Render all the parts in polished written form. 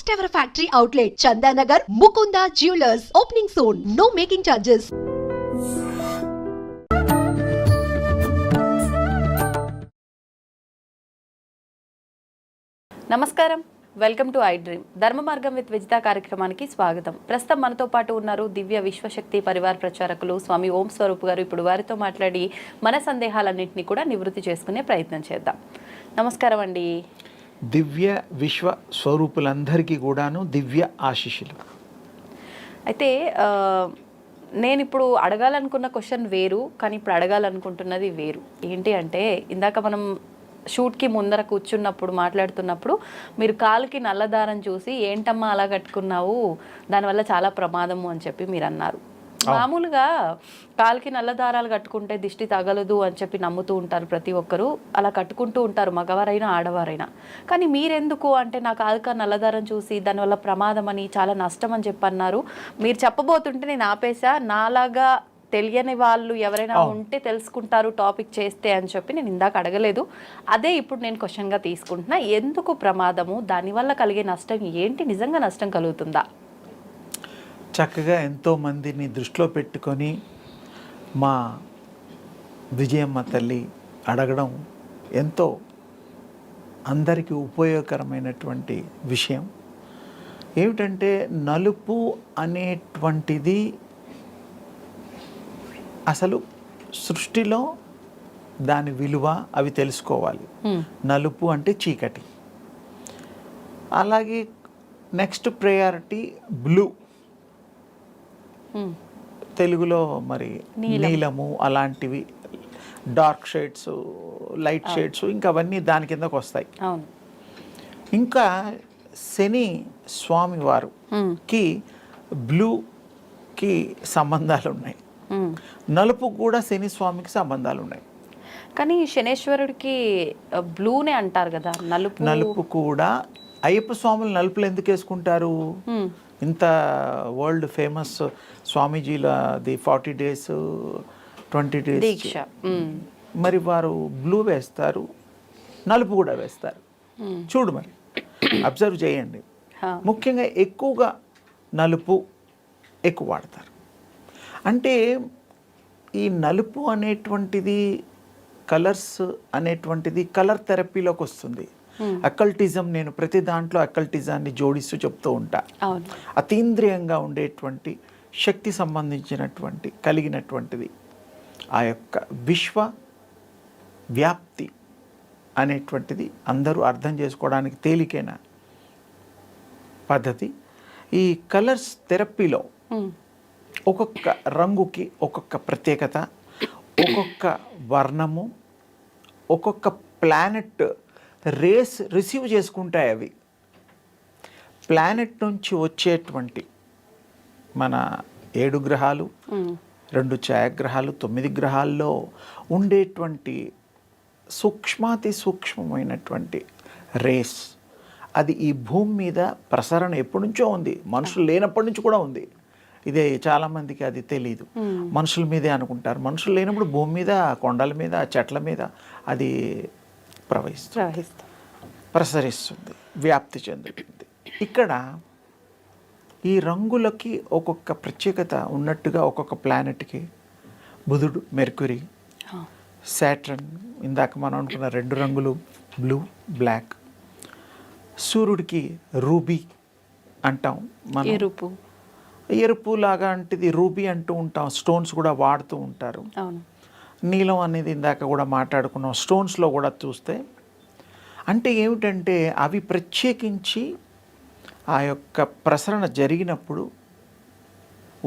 First ever factory outlet, Chandanagar, Mukunda Jewelers. Opening soon. No making charges. నమస్కారం, welcome to I dream. ధర్మ మార్గం with Vijitha కార్యక్రమానికి స్వాగతం. ప్రస్తుతం మనతో పాటు ఉన్నారు దివ్య విశ్వశక్తి పరివార్ ప్రచారకులు స్వామి ఓం స్వరూప్ గారు. ఇప్పుడు వారితో మాట్లాడి మన సందేహాలన్నింటినీ కూడా నివృత్తి చేసుకునే ప్రయత్నం చేద్దాం. నమస్కారం అండి. దివ్య విశ్వ స్వరూపులందరికీ కూడాను దివ్య ఆశీస్సులు. అయితే నేను ఇప్పుడు అడగాలనుకున్న క్వశ్చన్ వేరు, కానీ ఇప్పుడు అడగాలనుకుంటున్నది వేరు. ఏంటి అంటే, ఇందాక మనం షూట్కి ముందర కూర్చున్నప్పుడు మాట్లాడుతున్నప్పుడు మీరు కాలుకి నల్లదారం చూసి ఏంటమ్మా అలా కట్టుకున్నావు, దానివల్ల చాలా ప్రమాదము అని చెప్పి మీరు అన్నారు. మామూలుగా కాలుకి నల్ల దారాలు కట్టుకుంటే దిష్టి తగలదు అని చెప్పి నమ్ముతూ ఉంటారు ప్రతి ఒక్కరూ, అలా కట్టుకుంటూ ఉంటారు, మగవారైనా ఆడవారైనా. కానీ మీరెందుకు అంటే, నా కాలుక నల్లదారం చూసి దానివల్ల ప్రమాదం అని, చాలా నష్టం అని చెప్పి అన్నారు. మీరు చెప్పబోతుంటే నేను ఆపేసా. నాలాగా తెలియని వాళ్ళు ఎవరైనా ఉంటే తెలుసుకుంటారు టాపిక్ చేస్తే అని చెప్పి నేను ఇందాక అడగలేదు. అదే ఇప్పుడు నేను క్వశ్చన్గా తీసుకుంటున్నా. ఎందుకు ప్రమాదము, దానివల్ల కలిగే నష్టం ఏంటి, నిజంగా నష్టం కలుగుతుందా? చక్కగా ఎంతోమందిని దృష్టిలో పెట్టుకొని మా విజయమ్మ తల్లి అడగడం ఎంతో అందరికీ ఉపయోగకరమైనటువంటి విషయం. ఏమిటంటే, నలుపు అనేటువంటిది అసలు సృష్టిలో దాని విలువ అవి తెలుసుకోవాలి. నలుపు అంటే చీకటి. అలాగే నెక్స్ట్ ప్రయారిటీ బ్లూ, తెలుగులో మరి నీలము, అలాంటివి డార్క్ షేడ్స్, లైట్ షేడ్స్, ఇంకా అవన్నీ దాని కిందకు వస్తాయి. ఇంకా శని స్వామి వారికి బ్లూకి సంబంధాలు ఉన్నాయి, నలుపు కూడా శని స్వామికి సంబంధాలు ఉన్నాయి. కానీ శనేశ్వరుడికి బ్లూనే అంటారు కదా, నలుపు కూడా. అయ్యప్ప స్వాములు నలుపులు ఎందుకు వేసుకుంటారు? ఇంత వరల్డ్ ఫేమస్ స్వామీజీలది 40 days 20 days దీక్ష, మరి వారు బ్లూ వేస్తారు, నలుపు కూడా వేస్తారు. చూడు, మరి అబ్జర్వ్ చేయండి. ముఖ్యంగా ఎక్కువగా నలుపు ఎక్కువ వాడతారు. అంటే ఈ నలుపు అనేటువంటిది, కలర్స్ అనేటువంటిది కలర్ థెరపీలోకి వస్తుంది. అకల్టిజం, నేను ప్రతి దాంట్లో అకల్టిజాన్ని జోడిస్తూ చెప్తూ ఉంటా. అతీంద్రియంగా ఉండేటువంటి శక్తి సంబంధించినటువంటి కలిగినటువంటిది ఆ యొక్క విశ్వ వ్యాప్తి అనేటువంటిది అందరూ అర్థం చేసుకోవడానికి తేలికైన పద్ధతి. ఈ కలర్స్ థెరపీలో ఒక్కొక్క రంగుకి ఒక్కొక్క ప్రత్యేకత, ఒక్కొక్క వర్ణము, ఒక్కొక్క ప్లానెట్ రేస్ రిసీవ్ చేసుకుంటాయి. అవి ప్లానెట్ నుంచి వచ్చేటువంటి మన 7 గ్రహాలు, 2 ఛాయాగ్రహాలు, 9 గ్రహాల్లో ఉండేటువంటి సూక్ష్మాతి సూక్ష్మమైనటువంటి రేస్, అది ఈ భూమి మీద ప్రసరణ ఎప్పటి నుంచో ఉంది, మనుషులు లేనప్పటి నుంచి కూడా ఉంది. ఇదే చాలామందికి అది తెలీదు. మనుషుల మీదే అనుకుంటారు. మనుషులు లేనప్పుడు భూమి మీద, కొండల మీద, చెట్ల మీద అది ప్రసరిస్తుంది, వ్యాప్తి చెందుతుంది. ఇక్కడ ఈ రంగులకి ఒక్కొక్క ప్రత్యేకత ఉన్నట్టుగా ఒక్కొక్క ప్లానెట్కి బుధుడు, మెర్క్యూరీ, సాటర్న్, ఇందాక మనం అనుకున్న 2 రంగులు బ్లూ, బ్లాక్. సూర్యుడికి రూబీ అంటాం మనం, ఎరుపు లాగా అంటేది రూబీ అంటూ ఉంటాం. స్టోన్స్ కూడా వాడుతూ ఉంటారు. నీలం అనేది ఇందాక కూడా మాట్లాడుకున్నాం. స్టోన్స్లో కూడా చూస్తే అంటే ఏమిటంటే, అవి ప్రత్యేకించి ఆ యొక్క ప్రసరణ జరిగినప్పుడు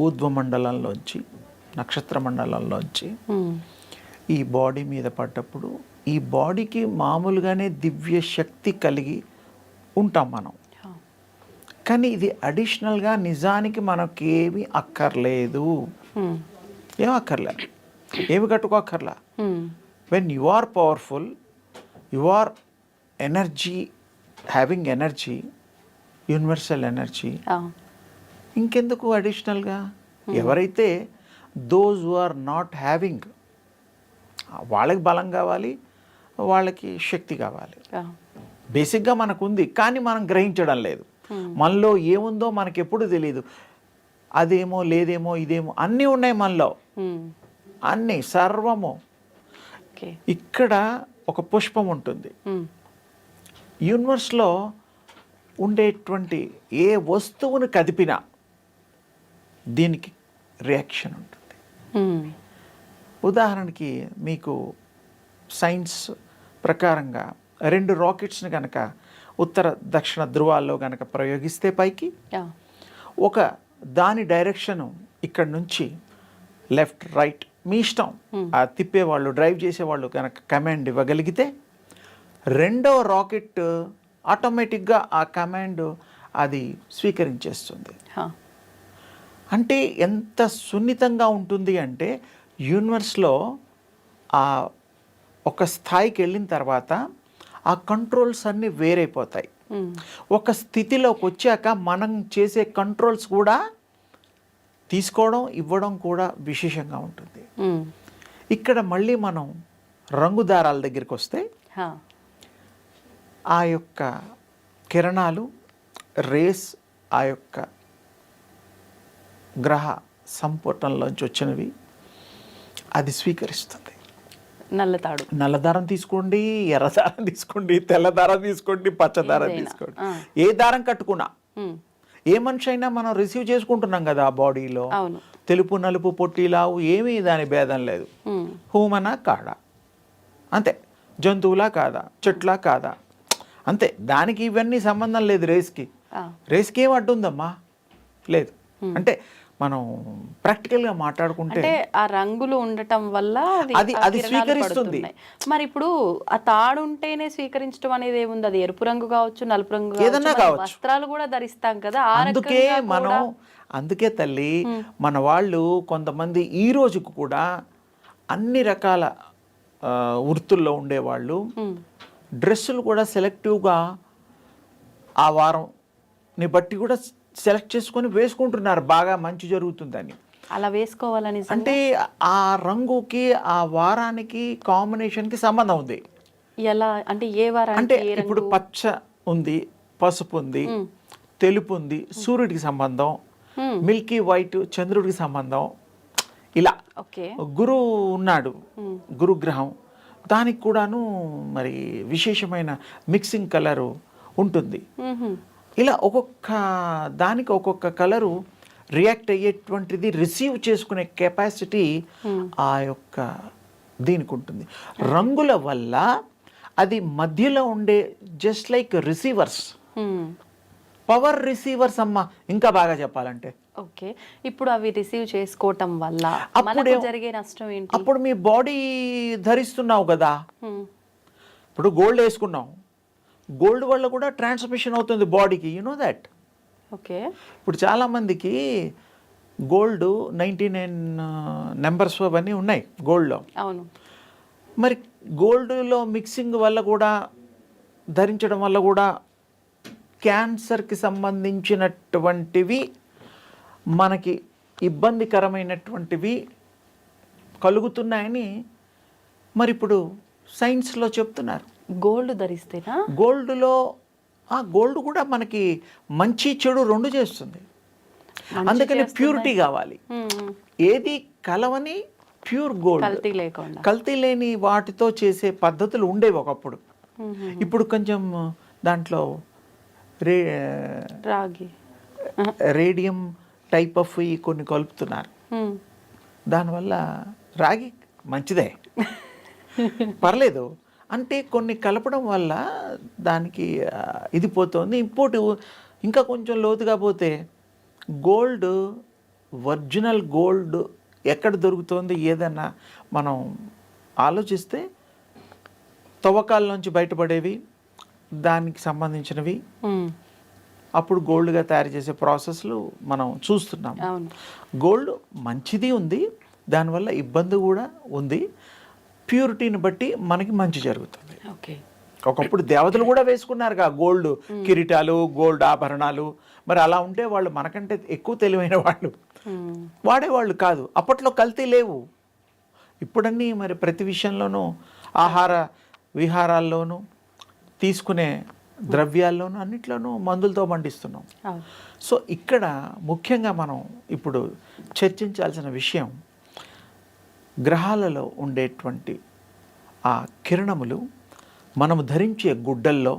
ఊర్ధ్వమండలంలోంచి, నక్షత్ర మండలంలోంచి ఈ బాడీ మీద పడ్డప్పుడు, ఈ బాడీకి మామూలుగానే దివ్య శక్తి కలిగి ఉంటాం మనం. కానీ ఇది అడిషనల్గా నిజానికి మనకేమి అక్కర్లేదు. ఏం అక్కర్లేదు, ఏమి కట్టుకోక్కర్లా. When you are powerful, you are energy, having energy, universal energy, ఇంకెందుకు అడిషనల్గా? ఎవరైతే those who are not having, వాళ్ళకి బలం కావాలి, వాళ్ళకి శక్తి కావాలి. బేసిక్గా మనకు ఉంది, కానీ మనం గ్రహించడం లేదు. మనలో ఏముందో మనకి ఎప్పుడు తెలియదు. అదేమో లేదేమో ఇదేమో అన్నీ ఉన్నాయి మనలో, అన్నీ సర్వము. ఇక్కడ ఒక పుష్పం ఉంటుంది. యూనివర్స్లో ఉండేటువంటి ఏ వస్తువును కదిపినా దీనికి రియాక్షన్ ఉంటుంది. ఉదాహరణకి మీకు సైన్స్ ప్రకారంగా 2 రాకెట్స్ని కనుక ఉత్తర దక్షిణ ధృవాల్లో కనుక ప్రయోగిస్తే పైకి ఒక దాని డైరెక్షను ఇక్కడ నుంచి లెఫ్ట్ రైట్ మీ ఇష్టం, ఆ తిప్పేవాళ్ళు డ్రైవ్ చేసేవాళ్ళు కనుక కమాండ్ ఇవ్వగలిగితే రెండవ రాకెట్ ఆటోమేటిక్గా ఆ కమాండ్ అది స్వీకరించేస్తుంది. అంటే ఎంత సున్నితంగా ఉంటుంది అంటే యూనివర్స్లో ఆ ఒక స్థాయికి వెళ్ళిన తర్వాత ఆ కంట్రోల్స్ అన్నీ వేరైపోతాయి. ఒక స్థితిలోకి వచ్చాక మనం చేసే కంట్రోల్స్ కూడా తీసుకోవడం ఇవ్వడం కూడా విశేషంగా ఉంటుంది. ఇక్కడ మళ్ళీ మనం రంగు దారాల దగ్గరికి వస్తే ఆ యొక్క కిరణాలు రేస్ ఆ యొక్క గ్రహ సంపుటంలోంచి వచ్చినవి అది స్వీకరిస్తుంది. నల్లదారం తీసుకోండి, ఎర్రదారం తీసుకోండి, తెల్లదారం తీసుకోండి, పచ్చదారం తీసుకోండి, ఏ దారం కట్టుకున్నా ఏ మనిషి అయినా మనం రిసీవ్ చేసుకుంటున్నాం కదా ఆ బాడీలో. తెలుపు నలుపు పొట్టి లావు ఏమీ దాని భేదం లేదు. హ్యూమనా కాదా అంతే, జంతువులా కాదా, చెట్లా కాదా అంతే. దానికి ఇవన్నీ సంబంధం లేదు. రేస్కి ఏం అడ్డుందమ్మా లేదు. అంటే మనం ప్రాక్టికల్గా మాట్లాడుకుంటే ఆ రంగులు ఉండటం వల్ల అది స్వీకరిస్తుంది. మరి ఇప్పుడు ఆ తాడు ఉంటేనే స్వీకరించడం అనేది ఏముంది? అది ఎరుపు రంగు కావచ్చు, నలుపు రంగు ఏదన్నా కావచ్చు, వస్త్రాలు కూడా ధరిస్తాం కదా. అందుకే తల్లి మన వాళ్ళు కొంతమంది ఈ రోజుకు కూడా అన్ని రకాల వృత్తుల్లో ఉండేవాళ్ళు డ్రెస్సులు కూడా సెలెక్టివ్గా ఆ వారంని బట్టి కూడా సెలెక్ట్ చేసుకొని వేసుకుంటున్నారు, బాగా మంచి జరుగుతుందని. అలా వేసుకోవాలని అంటే ఆ రంగుకి ఆ వారానికి కాంబినేషన్కి సంబంధం ఉంది. ఎలా అంటే ఏ వారం అంటే ఇప్పుడు పచ్చ ఉంది, పసుపు ఉంది, తెలుపు ఉంది, సూర్యుడికి సంబంధం, మిల్కీ వైట్ చంద్రుడికి సంబంధం. ఇలా గురువు ఉన్నాడు, గురుగ్రహం, దానికి కూడాను మరి విశేషమైన మిక్సింగ్ కలరు ఉంటుంది. ఇలా ఒక్కొక్క దానికి ఒక్కొక్క కలరు రియాక్ట్ అయ్యేటువంటిది రిసీవ్ చేసుకునే కెపాసిటీ ఆ యొక్క దీనికి ఉంటుంది. రంగుల వల్ల అది మధ్యలో ఉండే just like receivers, power receivers అమ్మ, ఇంకా బాగా చెప్పాలంటే. ఓకే, ఇప్పుడు అవి రిసీవ్ చేసుకోవటం వల్ల జరిగే నష్టం ఏంటి? అప్పుడు మీ బాడీ ధరిస్తున్నావు కదా, ఇప్పుడు గోల్డ్ వేసుకున్నావు, గోల్డ్ వల్ల కూడా ట్రాన్స్మిషన్ అవుతుంది బాడీకి, యు నో దట్. ఓకే, ఇప్పుడు చాలామందికి గోల్డ్ 99 నెంబర్స్ అవన్నీ ఉన్నాయి గోల్డ్లో. అవును, మరి గోల్డ్లో మిక్సింగ్ వల్ల కూడా ధరించడం వల్ల కూడా క్యాన్సర్కి సంబంధించినటువంటివి మనకి ఇబ్బందికరమైనటువంటివి కలుగుతున్నాయని మరి ఇప్పుడు సైన్స్లో చెప్తున్నారు. గోల్డ్ ధరిస్తేనా? గోల్డ్ కూడా మనకి మంచి చెడు రెండు చేస్తుంది. అందుకని ప్యూరిటీ కావాలి. ఏది కలవని ప్యూర్ గోల్డ్, కల్తీ లేని వాటితో చేసే పద్ధతులు ఉండేవి ఒకప్పుడు. ఇప్పుడు కొంచెం దాంట్లో రాగి, రేడియం టైప్ ఆఫ్ కొన్ని కలుపుతున్నారు. దానివల్ల రాగి మంచిదే, పర్లేదు. అంటే కొన్ని కలపడం వల్ల దానికి ఇది పోతుంది. ఇంకోటి ఇంకా కొంచెం లోతుగా పోతే గోల్డ్, ఒరిజినల్ గోల్డ్ ఎక్కడ దొరుకుతుంది ఏదన్నా మనం ఆలోచిస్తే తవ్వకాల నుంచి బయటపడేవి, దానికి సంబంధించినవి అప్పుడు గోల్డ్గా తయారు చేసే ప్రాసెస్లు మనం చూస్తున్నాం. గోల్డ్ మంచిది ఉంది, దానివల్ల ఇబ్బంది కూడా ఉంది. ప్యూరిటీని బట్టి మనకి మంచి జరుగుతుంది. ఒకప్పుడు దేవతలు కూడా వేసుకున్నారుగా గోల్డ్ కిరీటాలు, గోల్డ్ ఆభరణాలు. మరి అలా ఉంటే వాళ్ళు మనకంటే ఎక్కువ తెలివైన వాళ్ళు, వాడేవాళ్ళు కాదు. అప్పట్లో కల్తీ లేవు. ఇప్పుడన్నీ మరి ప్రతి విషయంలోనూ ఆహార విహారాల్లోనూ తీసుకునే ద్రవ్యాల్లోనూ అన్నిట్లోనూ మందులతో పండిస్తున్నాం. అవును. సో ఇక్కడ ముఖ్యంగా మనం ఇప్పుడు చర్చించాల్సిన విషయం, గ్రహాలలో ఉండేటువంటి ఆ కిరణములు మనము ధరించే గుడ్డల్లో,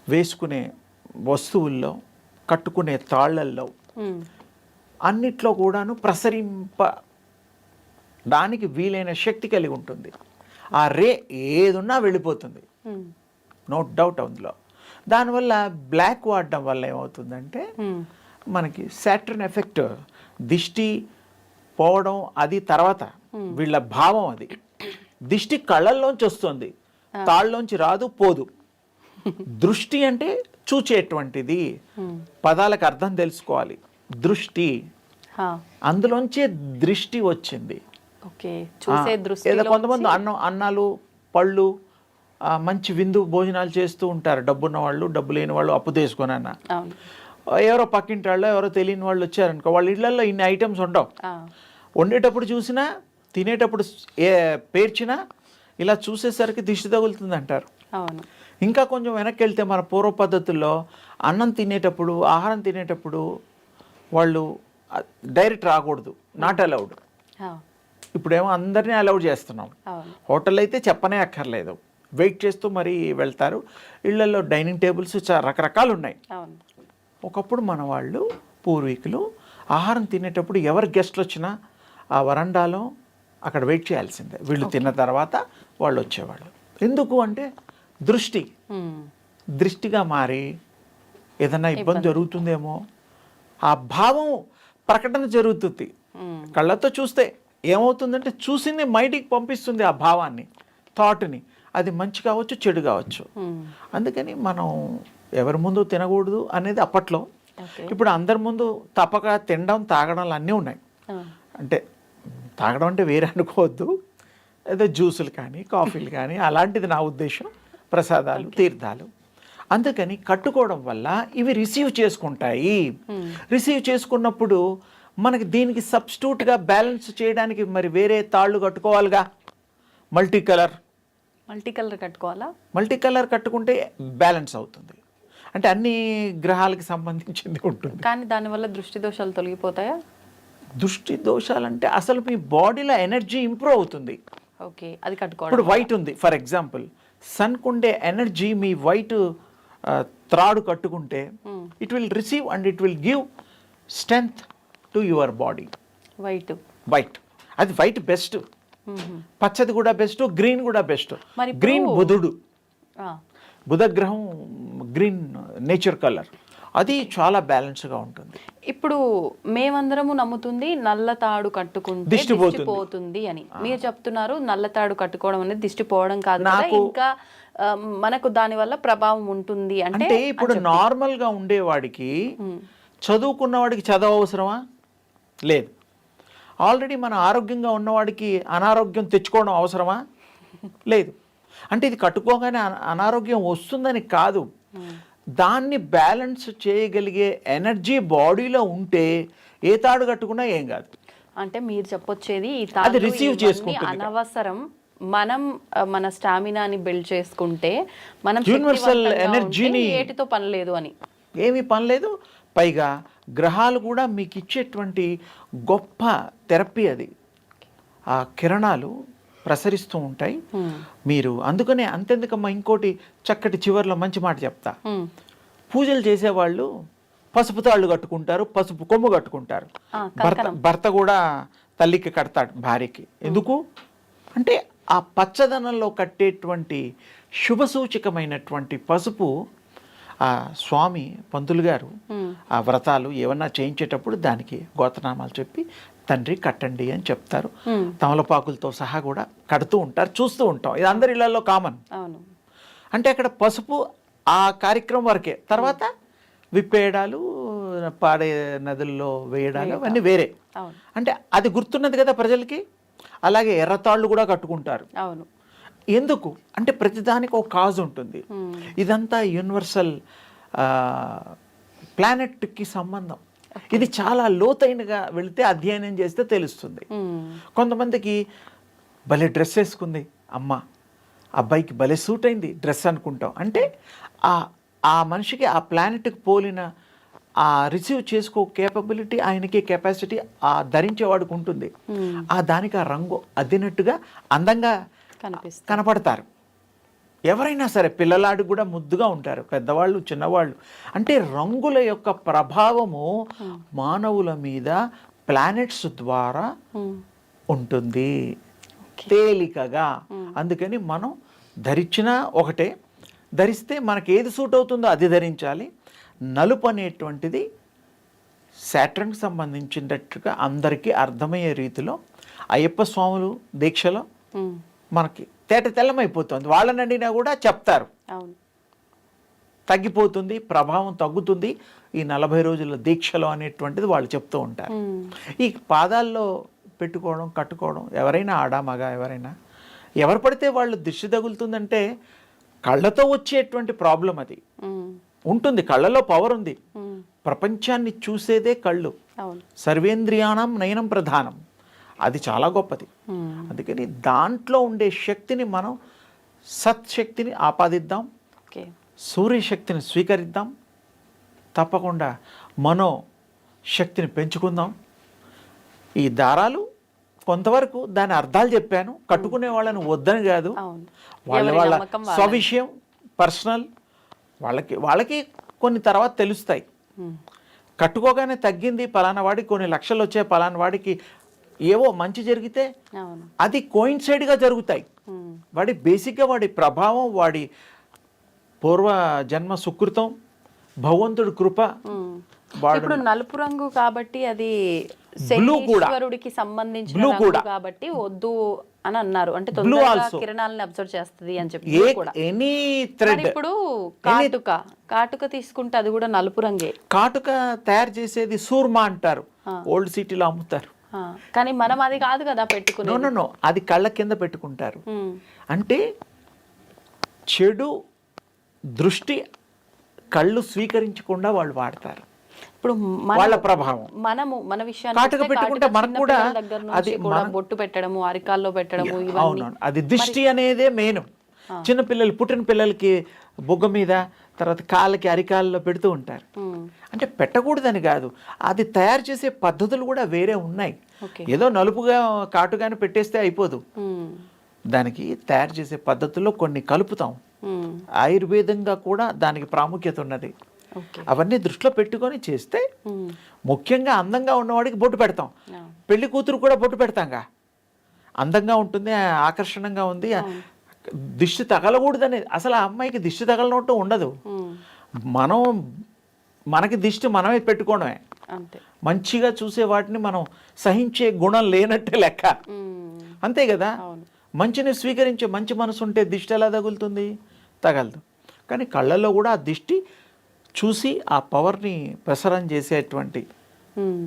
వేసుకునే వస్తువుల్లో, కట్టుకునే తాళ్ళల్లో అన్నిట్లో కూడాను ప్రసరింపడానికి వీలైన శక్తి కలిగి ఉంటుంది. ఆ రే ఏదున్నా వెళ్ళిపోతుంది, నో డౌట్ అందులో. దానివల్ల బ్లాక్ వాడడం వల్ల ఏమవుతుందంటే మనకి సాటర్న్ ఎఫెక్ట్, దిష్టి పోవడం అది తర్వాత, వీళ్ళ భావం అది. దిష్టి కళ్ళల్లోంచి వస్తుంది, తాళ్ళలోంచి రాదు, పోదు. దృష్టి అంటే చూచేటువంటిది, పదాలకు అర్థం తెలుసుకోవాలి. దృష్టి, అందులోంచే దృష్టి వచ్చింది. ఓకే, చూసే దృష్టి. ఏదో కొంతమంది అన్నాలు, పళ్ళు, మంచి విందు భోజనాలు చేస్తూ ఉంటారు. డబ్బున్న వాళ్ళు, డబ్బు లేని వాళ్ళు, అప్పు తీసుకొని అన్న. ఎవరో పక్కింటి వాళ్ళు, ఎవరో తెలియని వాళ్ళు వచ్చారనుకో, వాళ్ళ ఇళ్లలో ఇన్ని ఐటమ్స్ ఉండవు. వండేటప్పుడు చూసినా, తినేటప్పుడు పేర్చినా, ఇలా చూసేసరికి దిష్టి తగులుతుంది అంటారు. ఇంకా కొంచెం వెనక్కి వెళ్తే మన పూర్వ పద్ధతుల్లో అన్నం తినేటప్పుడు, ఆహారం తినేటప్పుడు వాళ్ళు డైరెక్ట్ రాకూడదు, నాట్ అలౌడ్. ఇప్పుడేమో అందరినీ అలౌడ్ చేస్తున్నాం. హోటల్ అయితే చెప్పనే అక్కర్లేదు, వెయిట్ చేస్తూ మరీ వెళ్తారు. ఇళ్లలో డైనింగ్ టేబుల్స్ రకరకాలు ఉన్నాయి. ఒకప్పుడు మన వాళ్ళు, పూర్వీకులు ఆహారం తినేటప్పుడు ఎవరు గెస్ట్లు వచ్చినా ఆ వరండాలో అక్కడ వెయిట్ చేయాల్సిందే. వీళ్ళు తిన్న తర్వాత వాళ్ళు వచ్చేవాళ్ళు. ఎందుకు అంటే దృష్టిగా మారి ఏదన్నా ఇబ్బంది జరుగుతుందేమో, ఆ భావం ప్రకటన జరుగుతుంది. కళ్ళతో చూస్తే ఏమవుతుందంటే చూసింది మైండ్కి పంపిస్తుంది ఆ భావాన్ని, థాట్ని. అది మంచి కావచ్చు, చెడు కావచ్చు. అందుకని మనం ఎవరి ముందు తినకూడదు అనేది అప్పట్లో. ఇప్పుడు అందరి ముందు తప్పక తినడం, తాగడం అన్నీ ఉన్నాయి. అంటే తాగడం అంటే వేరే అనుకోవద్దు, ఏదో జ్యూసులు కానీ, కాఫీలు కానీ, అలాంటిది నా ఉద్దేశం. ప్రసాదాలు, తీర్థాలు. అందుకని కట్టుకోవడం వల్ల ఇవి రిసీవ్ చేసుకుంటాయి. రిసీవ్ చేసుకున్నప్పుడు మనకి దీనికి సబ్స్టిట్యూట్గా బ్యాలెన్స్ చేయడానికి మరి వేరే తాళ్ళు కట్టుకోవాలిగా. మల్టీ కలర్ కట్టుకోవాలా? మల్టీ కలర్ కట్టుకుంటే బ్యాలెన్స్ అవుతుంది. అంటే అన్ని గ్రహాలకి సంబంధించింది ఉంటుంది. కానీ దానివల్ల దృష్టి దోషాలు తొలగిపోతాయా? దృష్టి దోషాలంటే అసలు మీ బాడీలో ఎనర్జీ ఇంప్రూవ్ అవుతుంది. ఓకే, అది కట్టుకోవడం. ఇప్పుడు వైట్ ఉంది ఫర్ ఎగ్జాంపుల్, సన్కుండే ఎనర్జీ మీ వైట్ త్రాడు కట్టుకుంటే it will receive and it will give strength to your body. White అది వైట్ బెస్ట్. పచ్చది కూడా బెస్ట్, గ్రీన్ కూడా బెస్ట్. గ్రీన్ బుధుడు, బుధ గ్రహం గ్రీన్ నేచర్ కలర్, అది చాలా బ్యాలెన్స్గా ఉంటుంది. ఇప్పుడు మేమందరము నమ్ముతుంది నల్ల తాడు కట్టుకుంటే దిష్టి పోతుంది అని. మీరు చెప్తున్నారు నల్ల తాడు కట్టుకోవడం అనేది దిష్టి పోవడం కాదు, ఇంకా మనకు దాని వల్ల ప్రభావం ఉంటుంది అంటే. ఇప్పుడు నార్మల్గా ఉండేవాడికి, చదువుకున్నవాడికి చదువు అవసరమా? లేదు. ఆల్రెడీ మన ఆరోగ్యంగా ఉన్నవాడికి అనారోగ్యం తెచ్చుకోవడం అవసరమా? లేదు. అంటే ఇది కట్టుకోగానే అనారోగ్యం వస్తుందని కాదు, దాన్ని బ్యాలెన్స్ చేయగలిగే ఎనర్జీ బాడీలో ఉంటే ఏ తాడు కట్టుకున్నా ఏం కాదు. అంటే మీరు చెప్పొచ్చేది ఈ తాడు రిసీవ్ చేసుకుంటుంది, అనవసరం. మనం మన స్టామినాని బిల్డ్ చేసుకుంటే మనం యూనివర్సల్ ఎనర్జీని, ఏటితో పని లేదు అని. ఏమీ పని లేదు. పైగా గ్రహాలు కూడా మీకు ఇచ్చేటువంటి గొప్ప థెరపీ అది. ఆ కిరణాలు ప్రసరిస్తూ ఉంటాయి. మీరు అందుకనే అంతెందుకమ్మా, ఇంకోటి చక్కటి చివర్లో మంచి మాట చెప్తా. పూజలు చేసేవాళ్ళు పసుపు తాళ్ళు కట్టుకుంటారు, పసుపు కొమ్ము కట్టుకుంటారు. భర్త కూడా తల్లికి కడతాడు భార్యకి. ఎందుకు అంటే ఆ పచ్చదనంలో కట్టేటువంటి శుభసూచకమైనటువంటి పసుపు ఆ స్వామి పంతులు గారు ఆ వ్రతాలు ఏమన్నా చేయించేటప్పుడు దానికి గోత్రనామాలు చెప్పి తండ్రి కట్టండి అని చెప్తారు. తమలపాకులతో సహా కూడా కడుతూ ఉంటారు, చూస్తూ ఉంటాం. ఇది అందరి ఇళ్లలో కామన్. అంటే అక్కడ పసుపు ఆ కార్యక్రమం వరకే. తర్వాత విప్పేయడాలు, పాడే నదుల్లో వేయడాలు అవన్నీ వేరే. అంటే అది గుర్తున్నది కదా ప్రజలకి. అలాగే ఎర్రతాళ్ళు కూడా కట్టుకుంటారు. ఎందుకు అంటే ప్రతిదానికి ఒక కాజ్ ఉంటుంది. ఇదంతా యూనివర్సల్ ప్లానెట్కి సంబంధం. ఇది చాలా లోతైనగా వెళితే అధ్యయనం చేస్తే తెలుస్తుంది. కొంతమందికి భలే డ్రెస్ వేసుకుంది అమ్మ, అబ్బాయికి భలే సూట్ అయింది డ్రెస్ అనుకుంటాం. అంటే ఆ మనిషికి ఆ ప్లానెట్కి పోలిన ఆ రిసీవ్ చేసుకో కేపబిలిటీ, ఆయనకి కెపాసిటీ ఆ ధరించేవాడికి ఉంటుంది. దానికి ఆ రంగు అద్దినట్టుగా అందంగా కనపడతారు. ఎవరైనా సరే పిల్లలాడికి కూడా ముద్దుగా ఉంటారు, పెద్దవాళ్ళు చిన్నవాళ్ళు. అంటే రంగుల యొక్క ప్రభావము మానవుల మీద ప్లానెట్స్ ద్వారా ఉంటుంది తేలికగా. అందుకని మనం ధరించినా ఒకటే, ధరిస్తే మనకి ఏది సూట్ అవుతుందో అది ధరించాలి. నలుపు అనేటువంటిది శాటర్న్కి సంబంధించినట్టుగా అందరికీ అర్థమయ్యే రీతిలో అయ్యప్ప స్వాములు దీక్షలో మనకి తెల్లమైపోతుంది. వాళ్ళని అడిగినా కూడా చెప్తారు, తగ్గిపోతుంది, ప్రభావం తగ్గుతుంది ఈ 40 రోజుల దీక్షలో అనేటువంటిది వాళ్ళు చెప్తూ ఉంటారు. ఈ పాదాల్లో పెట్టుకోవడం, కట్టుకోవడం, ఎవరైనా ఆడా మగ ఎవరైనా ఎవరు పడితే వాళ్ళు దిష్టి తగులుతుందంటే కళ్ళతో వచ్చేటువంటి ప్రాబ్లం అది ఉంటుంది. కళ్ళలో పవర్ ఉంది. ప్రపంచాన్ని చూసేదే కళ్ళు. సర్వేంద్రియాణం నయనం ప్రధానం. అది చాలా గొప్పది. అందుకని దాంట్లో ఉండే శక్తిని మనం సత్శక్తిని ఆపాదిద్దాం, సూర్యశక్తిని స్వీకరిద్దాం, తప్పకుండా మనో శక్తిని పెంచుకుందాం. ఈ దారాలు కొంతవరకు దాని అర్థాలు చెప్పాను, కట్టుకునే వాళ్ళని వద్దని కాదు, వాళ్ళ స్వవిషయం పర్సనల్, వాళ్ళకి కొన్ని తర్వాత తెలుస్తాయి. కట్టుకోగానే తగ్గింది పలానా వాడికి కొన్ని లక్షలు వచ్చే, పలానా వాడికి ఏవో మంచి జరిగితే అది కోయిన్సైడ్గా జరుగుతాయి. వాడి బేసిక్గా వాడి ప్రభావం, వాడి పూర్వ జన్మ సుకృతం, భగవంతుడి కృప. ఇప్పుడు నలుపు రంగు కాబట్టి అది శనీశ్వరుడికి సంబంధించిన రంగు కాబట్టి వద్దు అని అన్నారు. అంటే తొందరగా కిరణాలను అబ్జర్వ్ చేస్తుంది అని చెప్పి. ఇప్పుడు కాటుక తీసుకుంటే అది కూడా నలుపు రంగే. కాటుక తయారు చేసేది సూర్మా అంటారు, ఓల్డ్ సిటీలో అమ్ముతారు. కానీ మనం అది కాదు కదా పెట్టుకునే. అది కళ్ళ కింద పెట్టుకుంటారు. అంటే చెడు దృష్టి కళ్ళు స్వీకరించకుండా వాళ్ళు వాడతారు. ఇప్పుడు వాళ్ళ ప్రభావం మన విషయాన్ని పెట్టుకుంటే మనకు కూడా అది బొట్టు పెట్టడము, అరికాల్లో పెట్టడము, అది దిష్టి అనేదే మెయిన్. చిన్నపిల్లలు, పుట్టిన పిల్లలకి బొగ్గ మీద, తర్వాత కాళ్ళకి అరికాల్లో పెడుతూ ఉంటారు. అంటే పెట్టకూడదని కాదు, అది తయారు చేసే పద్ధతులు కూడా వేరే ఉన్నాయి. ఏదో నలుపుగా కాటుగానే పెట్టేస్తే అయిపోదు. దానికి తయారు చేసే పద్ధతుల్లో కొన్ని కలుపుతాం. ఆయుర్వేదంగా కూడా దానికి ప్రాముఖ్యత ఉన్నది. అవన్నీ దృష్టిలో పెట్టుకొని చేస్తే, ముఖ్యంగా అందంగా ఉన్నవాడికి బొట్టు పెడతాం. పెళ్లి కూతురు కూడా బొట్టు పెడతాంగా, అందంగా ఉంటుంది, ఆకర్షణంగా ఉంది, దిష్టి తగలకూడదనేది. అసలు ఆ అమ్మాయికి దిష్టి తగలనట్టు ఉండదు. మనకి దిష్టి మనమే పెట్టుకోవడమే. మంచిగా చూసే వాటిని మనం సహించే గుణం లేనట్టే లెక్క, అంతే కదా. మంచిని స్వీకరించే మంచి మనసు ఉంటే దిష్టి ఎలా తగులుతుంది? తగలదు. కానీ కళ్ళల్లో కూడా ఆ దిష్టి చూసి ఆ పవర్ని ప్రసరం చేసేటువంటి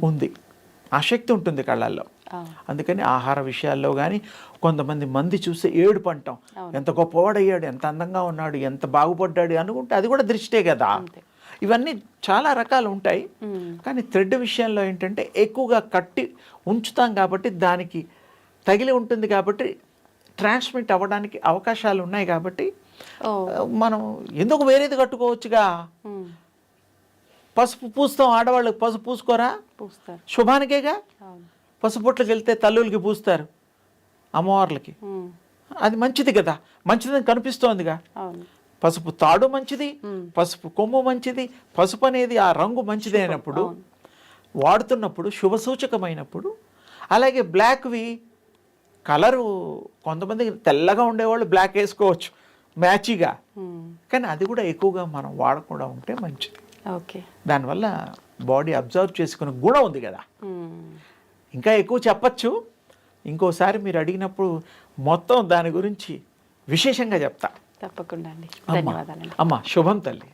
ఉంది, ఆ శక్తి ఉంటుంది కళ్ళల్లో. అందుకని ఆహార విషయాల్లో కానీ కొంతమంది మంది చూస్తే ఏడుపు అంటాం, ఎంత గొప్పవాడయ్యాడు, ఎంత అందంగా ఉన్నాడు, ఎంత బాగుపడ్డాడు అనుకుంటే అది కూడా దృష్టే కదా. ఇవన్నీ చాలా రకాలు ఉంటాయి. కానీ థ్రెడ్ విషయంలో ఏంటంటే ఎక్కువగా కట్టి ఉంచుతాం కాబట్టి, దానికి తగిలి ఉంటుంది కాబట్టి ట్రాన్స్మిట్ అవ్వడానికి అవకాశాలు ఉన్నాయి. కాబట్టి మనం ఎందుకు వేరేది కట్టుకోవచ్చుగా. పసుపు పూస్తాం, ఆడవాళ్ళు పసుపు పూసుకోరా? శుభానికేగా. పసుపుట్లకి వెళ్తే తల్లులకి పూస్తారు, అమ్మవార్లకి. అది మంచిది కదా, మంచిదని కనిపిస్తోందిగా. పసుపు తాడు మంచిది, పసుపు కొమ్ము మంచిది. పసుపు అనేది ఆ రంగు మంచిది అయినప్పుడు, వాడుతున్నప్పుడు శుభసూచకమైనప్పుడు. అలాగే బ్లాక్వి కలరు, కొంతమంది తెల్లగా ఉండేవాళ్ళు బ్లాక్ వేసుకోవచ్చు మ్యాచిగా, కానీ అది కూడా ఎక్కువగా మనం వాడకుండా ఉంటే మంచిది. దానివల్ల బాడీ అబ్జర్వ్ చేసుకునే గుణం ఉంది కదా. ఇంకా ఎక్కువ చెప్పచ్చు, ఇంకోసారి మీరు అడిగినప్పుడు మొత్తం దాని గురించి విశేషంగా చెప్తా. తప్పకుండా అండి. అమ్మా శుభం తల్లి.